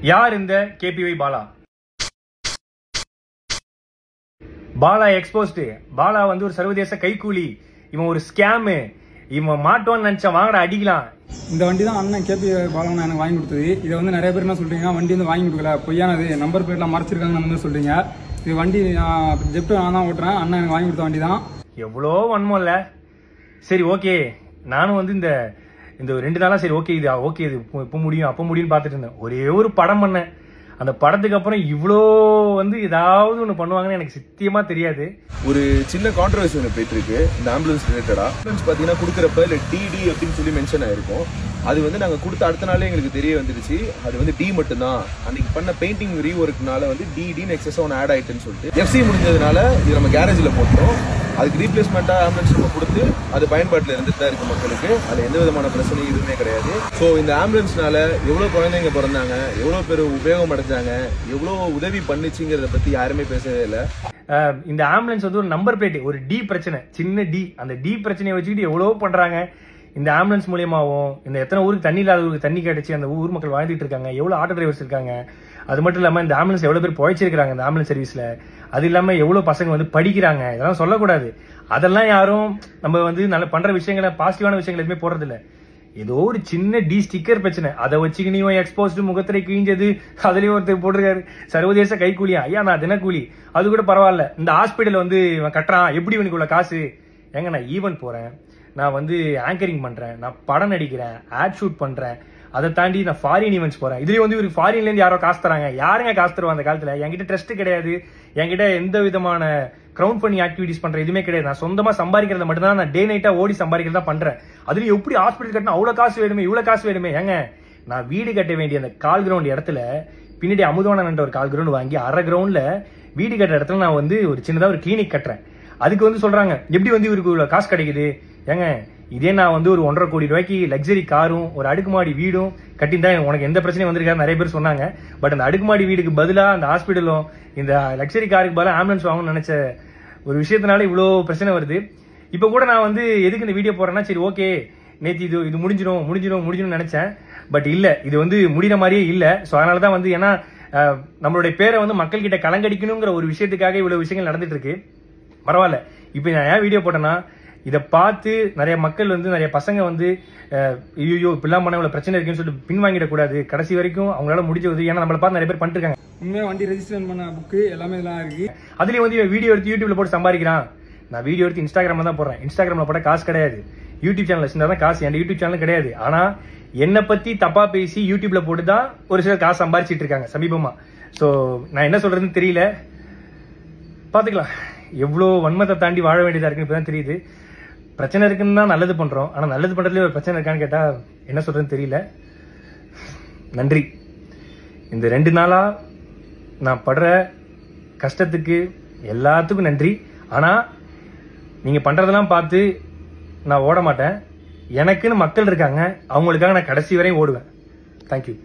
யார் இந்த KPY Bala? Bala exposed. Bala வந்து ஒரு சர்வதேச கைக்கூலி. இவன் ஒரு ஸ்கேம். இவன் மாட்டோன்னு நினைச்சா வாங்கடா அடிக்கலாம். இந்த வண்டி தான் அண்ணன் கேபிஒய் பாலா எனக்கு வாங்கி கொடுத்தது. இதை வந்து நிறைய பேர் என்ன சொல்றீங்க, வண்டி வந்து வாங்கி கொடுக்கல, பொய்யானது, நம்பர் பிளேட்லாம் மறைச்சிருக்காங்கன்னு வந்து சொல்றீங்க. இது வண்டி ஜெப்டோ நான் தான் ஓட்டுறேன். அண்ணன் எனக்கு வாங்கி கொடுத்த வண்டி தான். எவ்வளோ வன்மம் இல்ல. சரி ஓகே, நானும் வந்து இந்த 2 நாளா சரி ஓகே இது ஓகே இது இப்ப முடியும் அப்ப முடியும்னு பாத்துட்டு இருந்தேன். ஒரே ஒரு படம் பண்ணேன். அந்த படத்துக்கு அப்புறம் இவ்வளோ வந்து ஏதாவது ஒன்று பண்ணுவாங்கன்னு எனக்கு சத்தியமா தெரியாது. ஒரு சின்ன கான்ட்ரவர்சி ஒன்று போயிட்டு இருக்கு இந்த ஆம்புலன்ஸ் ரிலேட்டடா. ஆம்புலன்ஸ் பார்த்தீங்கன்னா கொடுக்குறப்ப இல்லை டிடி அப்படின்னு சொல்லி மென்ஷன் ஆயிருக்கும். அது வந்து நாங்கள் கொடுத்த அடுத்த நாளே எங்களுக்கு தெரிய வந்துருச்சு அது வந்து டி மட்டும்தான். அன்னைக்கு பண்ண பெயிண்டிங் ரீஒர்க்னால வந்து டின்னு எக்ஸஸ் ஒன்று ஆட் ஆயிட்டுன்னு சொல்லிட்டு எஃப்சி முடிஞ்சதுனால இது நம்ம கேரேஜில் போட்டோம். அதுக்கு ரீப்ளேஸ்மெண்ட்டாக ஆம்புலன்ஸ் நம்ம கொடுத்து அது பயன்பாட்டில் இருந்துட்டு தான் இருக்கு மக்களுக்கு. அது எந்த விதமான பிரச்சனையும் எதுவுமே கிடையாது. ஸோ இந்த ஆம்புலன்ஸ்னால எவ்வளோ குழந்தைங்க பிறந்தாங்க, எவ்வளோ பேர் உபயோகம் அடைஞ்சாங்க, எவ்வளோ உதவி பண்ணுச்சுங்கிறத பற்றி யாருமே பேசவே இல்லை. இந்த ஆம்புலன்ஸ் வந்து ஒரு நம்பர் பிளேட், ஒரு டி பிரச்சனை, சின்ன டி, அந்த டி பிரச்சனையை வச்சுக்கிட்டு எவ்வளோ பண்றாங்க. இந்த ஆம்புலன்ஸ் மூலியமாவும் இந்த எத்தனை ஊருக்கு தண்ணி இல்லாத ஊருக்கு தண்ணி கிடைச்சி அந்த ஊர் மக்கள் வாழ்ந்துட்டு இருக்காங்க, எவ்வளவு ஆட்டோ டிரைவர்ஸ் இருக்காங்க. அது மட்டும் இல்லாம இந்த ஆம்புலன்ஸ் எவ்வளவு பேர் பொழைச்சிருக்காங்க இந்த ஆம்புலன்ஸ் சர்வீஸ்ல. அது இல்லாம எவ்வளவு பசங்க வந்து படிக்கிறாங்க. இதெல்லாம் சொல்லக்கூடாது. அதெல்லாம் யாரும் நம்ம வந்து நல்ல பண்ற விஷயங்களை, பாசிட்டிவான விஷயங்கள் எதுவுமே போடுறது இல்ல. ஏதோ ஒரு சின்ன டி ஸ்டிக்கர் பிரச்சனை, அதை வச்சுக்கினியும் எக்ஸ்போஸ்ட் முகத்திரை கிழிஞ்சது, அதுலயும் ஒருத்தர் போட்டிருக்காரு சர்வதேச கைக்கூலியா. ஐயா நான் தினக்கூலி, அது கூட பரவாயில்ல. இந்த ஹாஸ்பிட்டல் வந்து இவன் கட்டுறான், எப்படி இவனுக்கு உள்ள காசு? ஏங்க நான் ஈவென்ட் போறேன், நான் வந்து ஆங்கரிங் பண்றேன், நான் படம் நடிக்கிறேன், ஆட் ஷூட் பண்றேன், அதை தாண்டி நான் ஃபாரின் ஈவெண்ட்ஸ் போறேன். இதுலயும் வந்து ஒரு ஃபாரின்ல இருந்து யாரோ காசு தராங்க. யாருங்க காசு தருவா அந்த காலத்துல? என்கிட்ட ட்ரஸ்ட் கிடையாது, என்கிட்ட எந்த விதமான கிரவுண்ட் பண்ணி ஆக்டிவிட்டிஸ் பண்ற எதுவுமே கிடையாது. நான் சொந்தமா சம்பாதிக்கிறத மட்டும் தான், நான் டே நைட்டா ஓடி சம்பாதிக்கிறதா பண்றேன். அதுலயும் எப்படி ஹாஸ்பிட்டல் கட்டினா அவ்வளவு காசு வேணுமே, இவ்வளவு காசு வேணுமே? ஏங்க நான் வீடு கட்ட வேண்டிய அந்த கால் கிரவுண்ட் இடத்துல பின்னாடி அமுதவானன் ஒரு கால் கிரவுண்ட் வாங்கி அரை கிரவுண்ட்ல வீடு கட்டுற இடத்துல நான் வந்து ஒரு சின்னதா ஒரு கிளினிக் கட்டுறேன். அதுக்கு வந்து சொல்றாங்க எப்படி வந்து இவருக்கு இவ்வளவு காசு கிடைக்குது? ஏங்க இதே நான் வந்து ஒரு 1.5 கோடி ரூபாய்க்கு லக்ஸரி காரும் ஒரு அடுக்குமாடி வீடும் கட்டியிருந்தா உனக்கு எந்த பிரச்சனையும் வந்திருக்காரு நிறைய பேர் சொன்னாங்க. பட் அந்த அடுக்குமாடி வீடுக்கு பதிலா அந்த ஹாஸ்பிட்டலும் இந்த லக்ஸரி காருக்கு பதிலாக ஆம்புலன்ஸ் வாங்கணும்னு நினைச்ச ஒரு விஷயத்தினால இவ்வளோ பிரச்சனை வருது. இப்போ கூட நான் வந்து எதுக்கு இந்த வீடியோ போறேன்னா, சரி ஓகே நேற்று இது முடிஞ்சிடும் நினைச்சேன். பட் இல்ல, இது வந்து முடிகிற மாதிரியே இல்ல. ஸோ அதனாலதான் வந்து ஏன்னா நம்மளுடைய பேரை வந்து மக்கள் கிட்ட கலங்கடிக்கணுங்கிற ஒரு விஷயத்துக்காக இவ்வளவு விஷயங்கள் நடந்துட்டு இருக்கு. பரவாயில்ல. இப்போ நான் ஏன் வீடியோ போட்டேன்னா, இதை பார்த்து நிறைய மக்கள் வந்து நிறைய பசங்க வந்து ஐயோ இப்பெல்லாம் பண்ண இவ்வளவு பிரச்சனை இருக்குன்னு சொல்லிட்டு பின்வாங்கிடக்கூடாது. கடைசி வரைக்கும் அவங்களால முடிஞ்ச உதவி, ஏன்னா நம்மளை பார்த்து நிறைய பேர் பண்ணிட்டு இருக்காங்க. உண்மையா வண்டி ரெஜிஸ்ட்ரேஷன் பண்ண புக்கு எல்லாமே இதெல்லாம் இருக்கு. அதுலயும் வந்து வீடியோ எடுத்து யூடியூப்ல போட்டு சம்பாதிக்கிறான். நான் வீடியோ எடுத்து இன்ஸ்டாகிராம்ல தான் போடுறேன். இன்ஸ்டாகிராம்ல போட்ட காசு கிடையாது. யூடியூப் சேனல் வச்சிருந்தா தான் காசு. என் யூடியூப் சேனல் கிடையாது. ஆனா என்னை பத்தி தப்பா பேசி யூடியூப்ல போட்டு தான் ஒரு சிலர் காசு சம்பாதிச்சிட்டு இருக்காங்க சமீபமா. சோ நான் என்ன சொல்றதுன்னு தெரியல. பாத்துக்கலாம். எவ்வளவு வன்மத்தை தாண்டி வாழ வேண்டியதா இருக்குன்னு இப்பதான் தெரியுது. பிரச்சனை இருக்குன்னு தான் நல்லது பண்றோம். ஆனா நல்லது பண்றதுல ஒரு பிரச்சனை இருக்கான்னு கேட்டா என்ன சொல்றதுன்னு தெரியல. நன்றி. இந்த 2 நாளா நான் படுற கஷ்டத்துக்கு எல்லாத்துக்கும் நன்றி. ஆனா நீங்க பண்றதெல்லாம் பார்த்து நான் ஓட மாட்டேன். எனக்குன்னு மக்கள் இருக்காங்க, அவங்களுக்காக நான் கடைசி வரையும் ஓடுவேன். தேங்க்யூ.